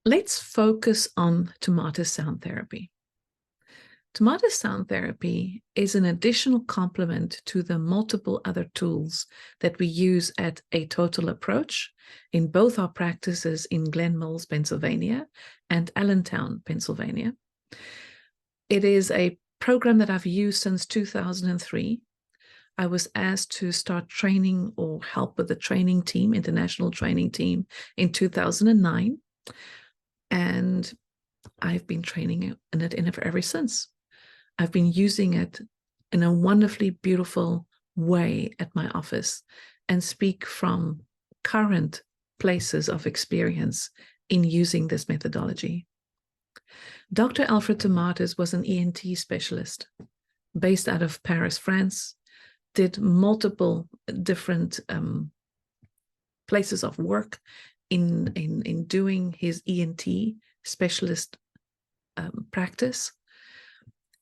Let's focus on Tomatis sound therapy. Tomatis sound therapy is an additional complement to the multiple other tools that we use at A Total Approach in both our practices in Glen Mills, Pennsylvania and Allentown, Pennsylvania. It is a program that I've used since 2003. I was asked to start training or help with the training team, international training team, in 2009. And I've been training in it ever since. I've been using it in a wonderfully beautiful way at my office and speak from current places of experience in using this methodology. Dr. Alfred Tomatis was an ENT specialist based out of Paris, France, did multiple different places of work in doing his ENT specialist practice.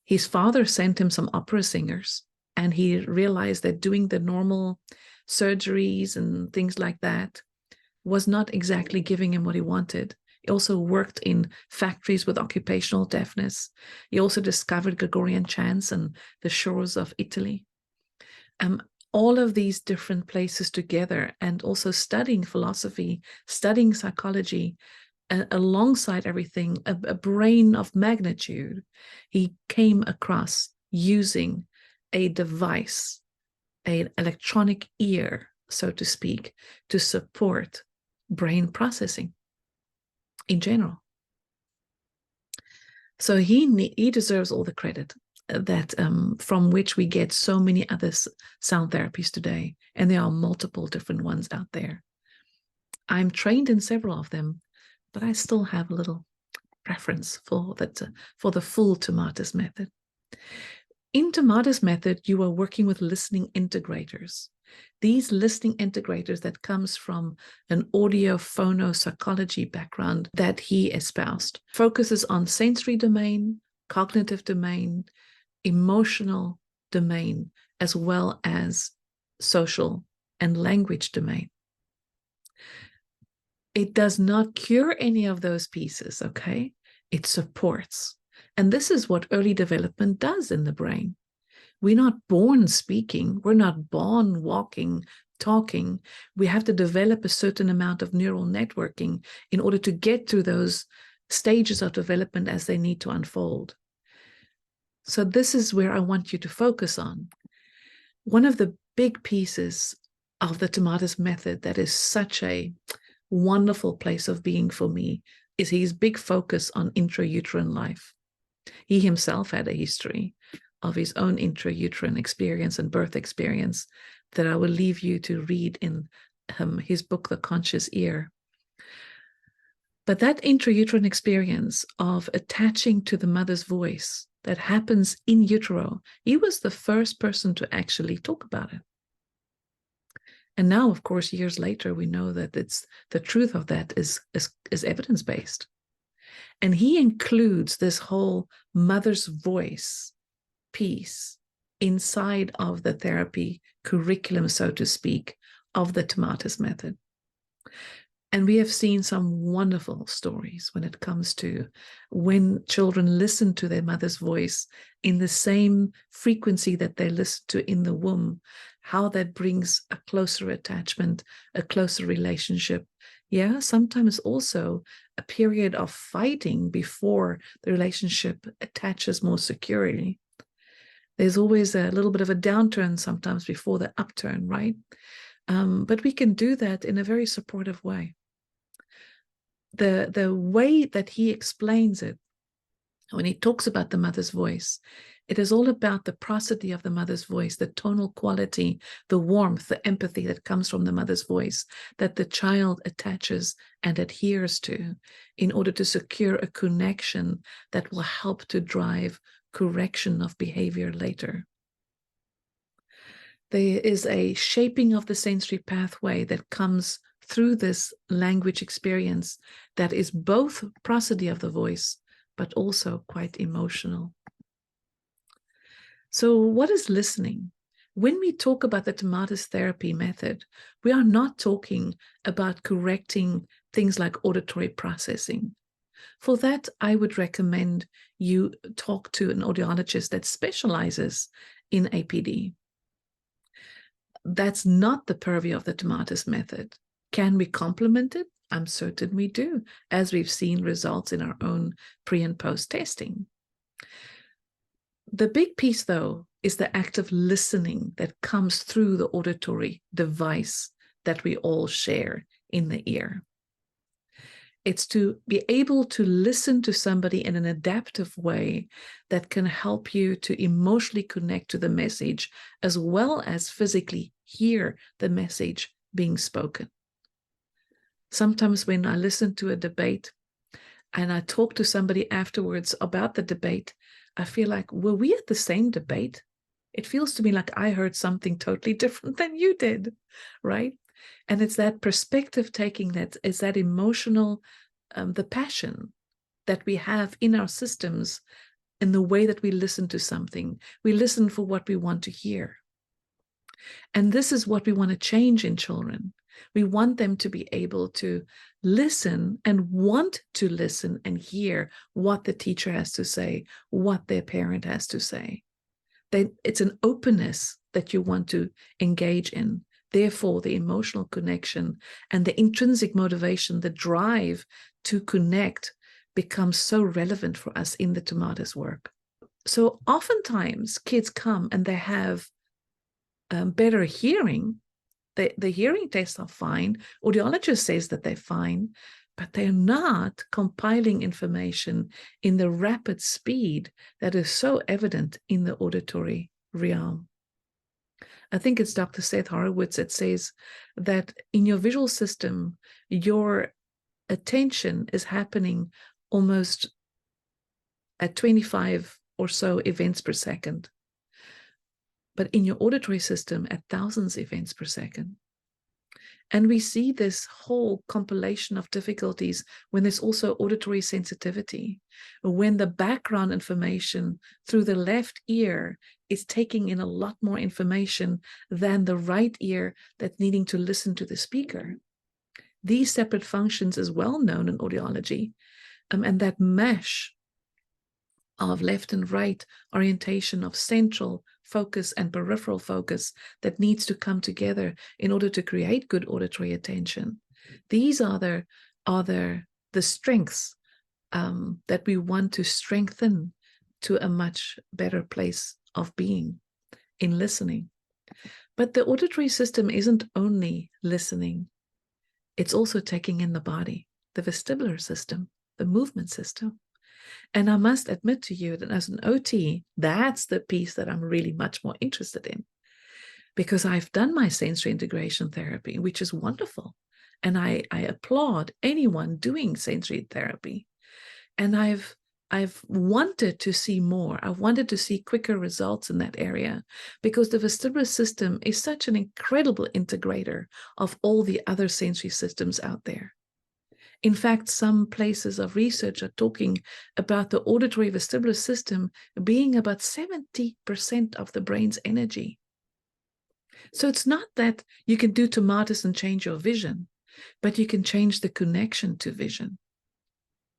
His father sent him some opera singers, and he realized that doing the normal surgeries and things like that was not exactly giving him what he wanted. He also worked in factories with occupational deafness. He also discovered Gregorian chants and the shores of Italy. All of these different places together, and also studying philosophy, studying psychology, alongside everything, a brain of magnitude, he came across using a device, an electronic ear, so to speak, to support brain processing in general. So he deserves all the credit that from which we get so many other sound therapies today, and there are multiple different ones out there. I'm trained in several of them, but I still have a little preference for the full Tomatis method. In Tomatis method, you are working with listening integrators. These listening integrators that comes from an audio phonopsychology background that he espoused focuses on sensory domain, cognitive domain, emotional domain, as well as social and language domain. It does not cure any of those pieces, okay? It supports. And this is what early development does in the brain. We're not born speaking. We're not born walking, talking. We have to develop a certain amount of neural networking in order to get through those stages of development as they need to unfold. So this is where I want you to focus on. One of the big pieces of the Tomatis method that is such a wonderful place of being for me is his big focus on intrauterine life. He himself had a history of his own intrauterine experience and birth experience that I will leave you to read in his book, The Conscious Ear. But that intrauterine experience of attaching to the mother's voice that happens in utero, he was the first person to actually talk about it. And now, of course, years later, we know that the truth of that is evidence-based. And he includes this whole mother's voice piece inside of the therapy curriculum, so to speak, of the Tomatis method. And we have seen some wonderful stories when it comes to when children listen to their mother's voice in the same frequency that they listen to in the womb, how that brings a closer attachment, a closer relationship. Yeah, sometimes also a period of fighting before the relationship attaches more securely. There's always a little bit of a downturn sometimes before the upturn, right? But we can do that in a very supportive way. The way that he explains it, when he talks about the mother's voice, it is all about the prosody of the mother's voice, the tonal quality, the warmth, the empathy that comes from the mother's voice that the child attaches and adheres to in order to secure a connection that will help to drive correction of behavior later. There is a shaping of the sensory pathway that comes through this language experience that is both prosody of the voice, but also quite emotional. So what is listening? When we talk about the Tomatis therapy method, we are not talking about correcting things like auditory processing. For that, I would recommend you talk to an audiologist that specializes in APD. That's not the purview of the Tomatis method. Can we complement it? I'm certain we do, as we've seen results in our own pre and post testing. The big piece, though, is the act of listening that comes through the auditory device that we all share in the ear. It's to be able to listen to somebody in an adaptive way that can help you to emotionally connect to the message, as well as physically hear the message being spoken. Sometimes when I listen to a debate and I talk to somebody afterwards about the debate, I feel like, were we at the same debate? It feels to me like I heard something totally different than you did, right? And it's that perspective taking, that is that emotional, the passion that we have in our systems in the way that we listen to something. We listen for what we want to hear. And this is what we want to change in children. We want them to be able to listen and want to listen and hear what the teacher has to say, what their parent has to say. It's an openness that you want to engage in. Therefore, the emotional connection and the intrinsic motivation, the drive to connect, becomes so relevant for us in the Tomatis work. So oftentimes kids come and they have better hearing. The hearing tests are fine. Audiologist says that they're fine, but they're not compiling information in the rapid speed that is so evident in the auditory realm. I think it's Dr. Seth Horowitz that says that in your visual system, your attention is happening almost at 25 or so events per second, but in your auditory system at thousands of events per second. And we see this whole compilation of difficulties when there's also auditory sensitivity, when the background information through the left ear is taking in a lot more information than the right ear that's needing to listen to the speaker. These separate functions is well known in audiology, and that mesh of left and right orientation of central focus and peripheral focus that needs to come together in order to create good auditory attention. These are the strengths that we want to strengthen to a much better place of being in listening. But the auditory system isn't only listening, it's also taking in the body, the vestibular system, the movement system. And I must admit to you that as an OT, that's the piece that I'm really much more interested in, because I've done my sensory integration therapy, which is wonderful. And I applaud anyone doing sensory therapy. And I've wanted to see more. I wanted to see quicker results in that area, because the vestibular system is such an incredible integrator of all the other sensory systems out there. In fact, some places of research are talking about the auditory vestibular system being about 70% of the brain's energy. So it's not that you can do Tomatis and change your vision, but you can change the connection to vision.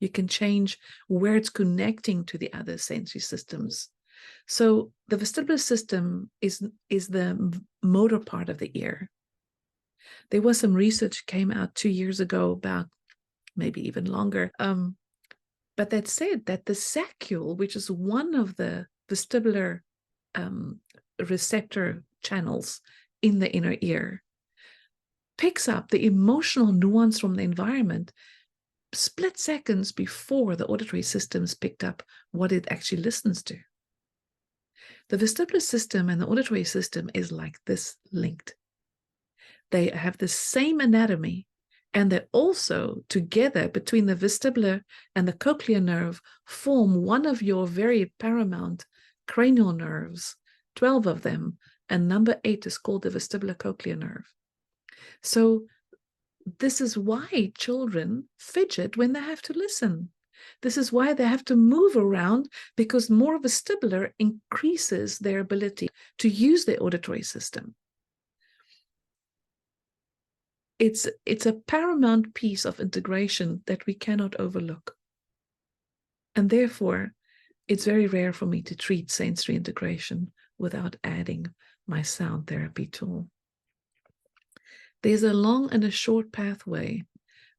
You can change where it's connecting to the other sensory systems. So the vestibular system is the motor part of the ear. There was some research came out 2 years ago about, maybe even longer, but that said that the saccule, which is one of the vestibular receptor channels in the inner ear, picks up the emotional nuance from the environment split seconds before the auditory systems picked up what it actually listens to. The vestibular system and the auditory system is like this linked. They have the same anatomy, and they also together between the vestibular and the cochlear nerve form one of your very paramount cranial nerves, 12 of them, and number 8 is called the vestibular cochlear nerve. So this is why children fidget when they have to listen. This is why they have to move around, because more vestibular increases their ability to use their auditory system. It's a paramount piece of integration that we cannot overlook. And therefore, it's very rare for me to treat sensory integration without adding my sound therapy tool. There's a long and a short pathway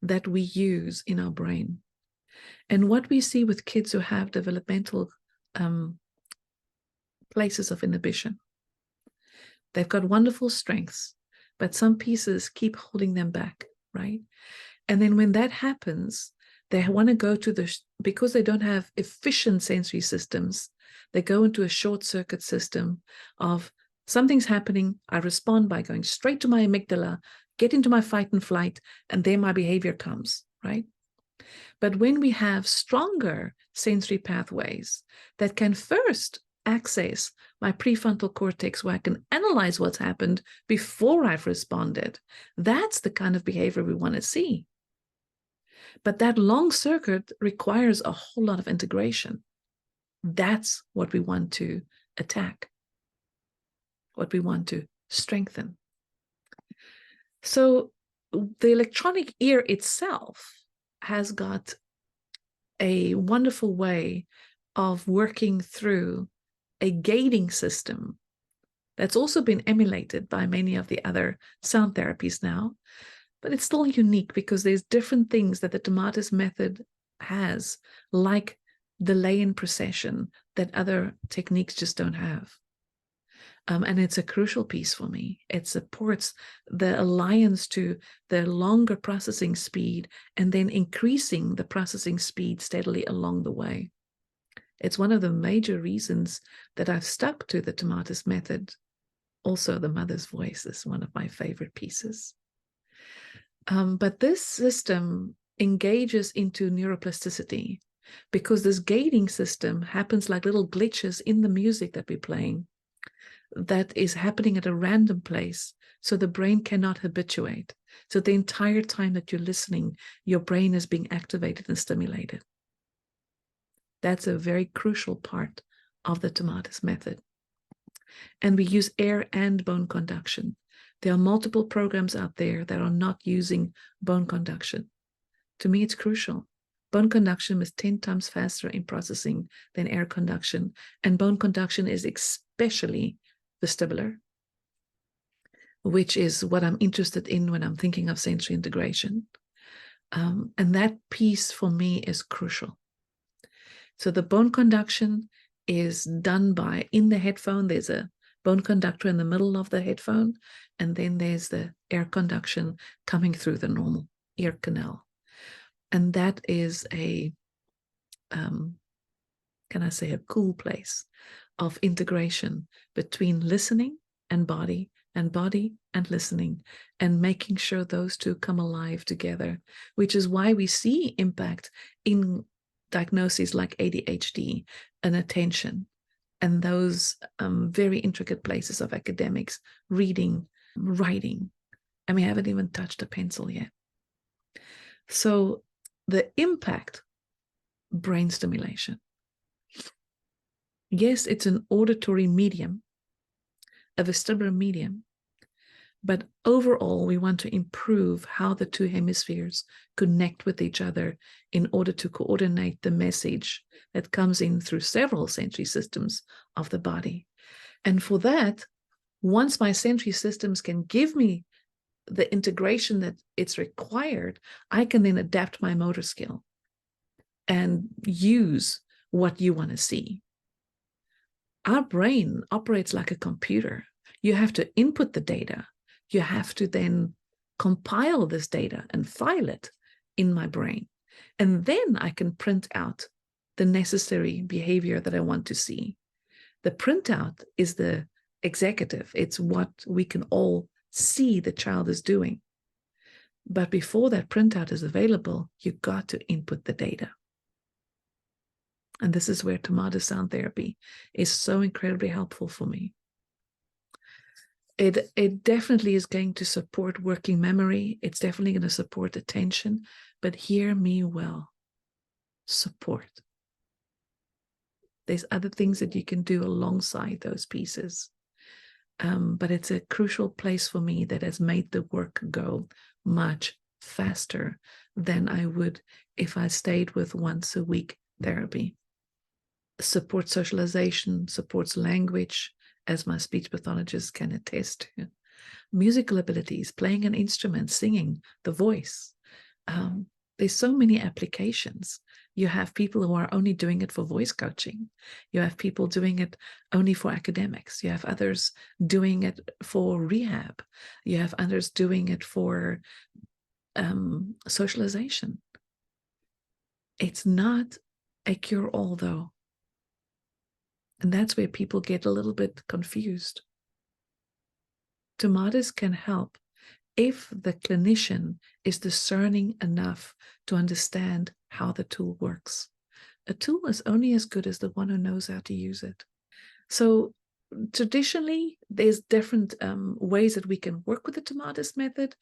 that we use in our brain. And what we see with kids who have developmental places of inhibition, they've got wonderful strengths, but some pieces keep holding them back, right? And then when that happens, they want to go to because they don't have efficient sensory systems, they go into a short circuit system of something's happening, I respond by going straight to my amygdala, get into my fight and flight, and then my behavior comes, right? But when we have stronger sensory pathways that can first access my prefrontal cortex where I can analyze what's happened before I've responded, that's the kind of behavior we want to see. But that long circuit requires a whole lot of integration. That's what we want to attack, what we want to strengthen. So the electronic ear itself has got a wonderful way of working through a gating system that's also been emulated by many of the other sound therapies now, but it's still unique because there's different things that the Tomatis method has, like delay in procession, that other techniques just don't have. And it's a crucial piece for me. It supports the alliance to the longer processing speed and then increasing the processing speed steadily along the way. It's one of the major reasons that I've stuck to the Tomatis method. Also, the mother's voice is one of my favorite pieces. But this system engages into neuroplasticity because this gating system happens like little glitches in the music that we're playing that is happening at a random place, so the brain cannot habituate. So the entire time that you're listening, your brain is being activated and stimulated. That's a very crucial part of the Tomatis method. And we use air and bone conduction. There are multiple programs out there that are not using bone conduction. To me, it's crucial. Bone conduction is 10 times faster in processing than air conduction. And bone conduction is especially vestibular, which is what I'm interested in when I'm thinking of sensory integration. And that piece for me is crucial. So the bone conduction is done by, in the headphone, there's a bone conductor in the middle of the headphone, and then there's the air conduction coming through the normal ear canal. And that is a, can I say, a cool place of integration between listening and body and listening, and making sure those two come alive together, which is why we see impact in diagnoses like ADHD and attention, and those very intricate places of academics, reading, writing, and we haven't even touched a pencil yet. So the impact, brain stimulation. Yes, it's an auditory medium, a vestibular medium, but overall, we want to improve how the two hemispheres connect with each other in order to coordinate the message that comes in through several sensory systems of the body. And for that, once my sensory systems can give me the integration that it's required, I can then adapt my motor skill and use what you want to see. Our brain operates like a computer. You have to input the data. You have to then compile this data and file it in my brain. And then I can print out the necessary behavior that I want to see. The printout is the executive. It's what we can all see the child is doing. But before that printout is available, you've got to input the data. And this is where Tomatis sound therapy is so incredibly helpful for me. It definitely is going to support working memory. It's definitely going to support attention, but hear me well. Support. There's other things that you can do alongside those pieces. But it's a crucial place for me that has made the work go much faster than I would if I stayed with once a week therapy. Supports socialization, supports language, as my speech pathologist can attest to. Musical abilities, playing an instrument, singing, the voice. There's so many applications. You have people who are only doing it for voice coaching. You have people doing it only for academics. You have others doing it for rehab. You have others doing it for socialization. It's not a cure-all, though. And that's where people get a little bit confused. Tomatis can help if the clinician is discerning enough to understand how the tool works. A tool is only as good as the one who knows how to use it. So traditionally, there's different ways that we can work with the Tomatis method.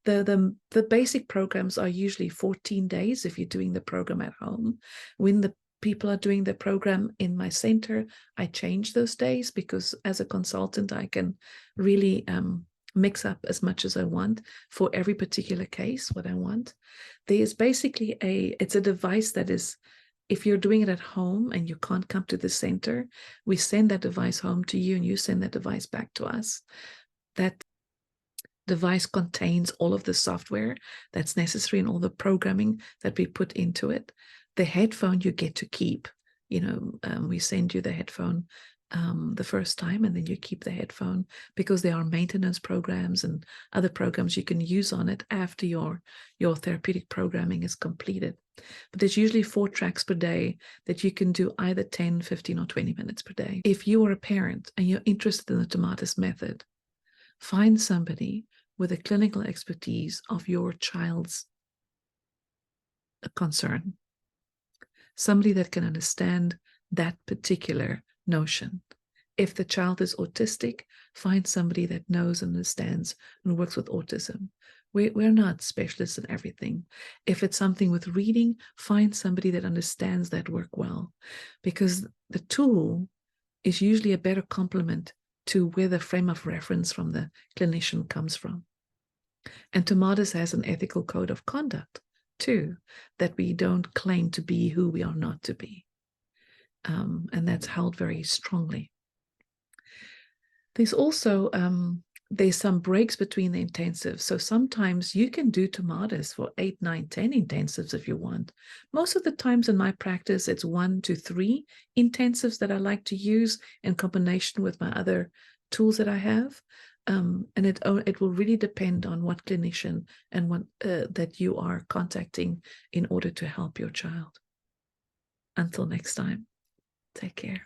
The basic programs are usually 14 days if you're doing the program at home. When the people are doing the program in my center, I change those days because as a consultant, I can really mix up as much as I want for every particular case, what I want. There's basically it's a device that is, if you're doing it at home and you can't come to the center, we send that device home to you and you send that device back to us. That device contains all of the software that's necessary and all the programming that we put into it. The headphone you get to keep. We send you the headphone the first time, and then you keep the headphone because there are maintenance programs and other programs you can use on it after your therapeutic programming is completed. But there's usually 4 tracks per day that you can do either 10, 15, or 20 minutes per day. If you are a parent and you're interested in the Tomatis method, find somebody with a clinical expertise of your child's concern. Somebody that can understand that particular notion. If the child is autistic, find somebody that knows and understands and works with autism. We're not specialists in everything. If it's something with reading, find somebody that understands that work well, because the tool is usually a better complement to where the frame of reference from the clinician comes from. And Tomatis has an ethical code of conduct too, that we don't claim to be who we are not to be. And that's held very strongly. There's also, there's some breaks between the intensives. So sometimes you can do Tomatis for 8, 9, 10 intensives if you want. Most of the times in my practice, it's 1 to 3 intensives that I like to use in combination with my other tools that I have. And it will really depend on what clinician and what that you are contacting in order to help your child. Until next time, take care.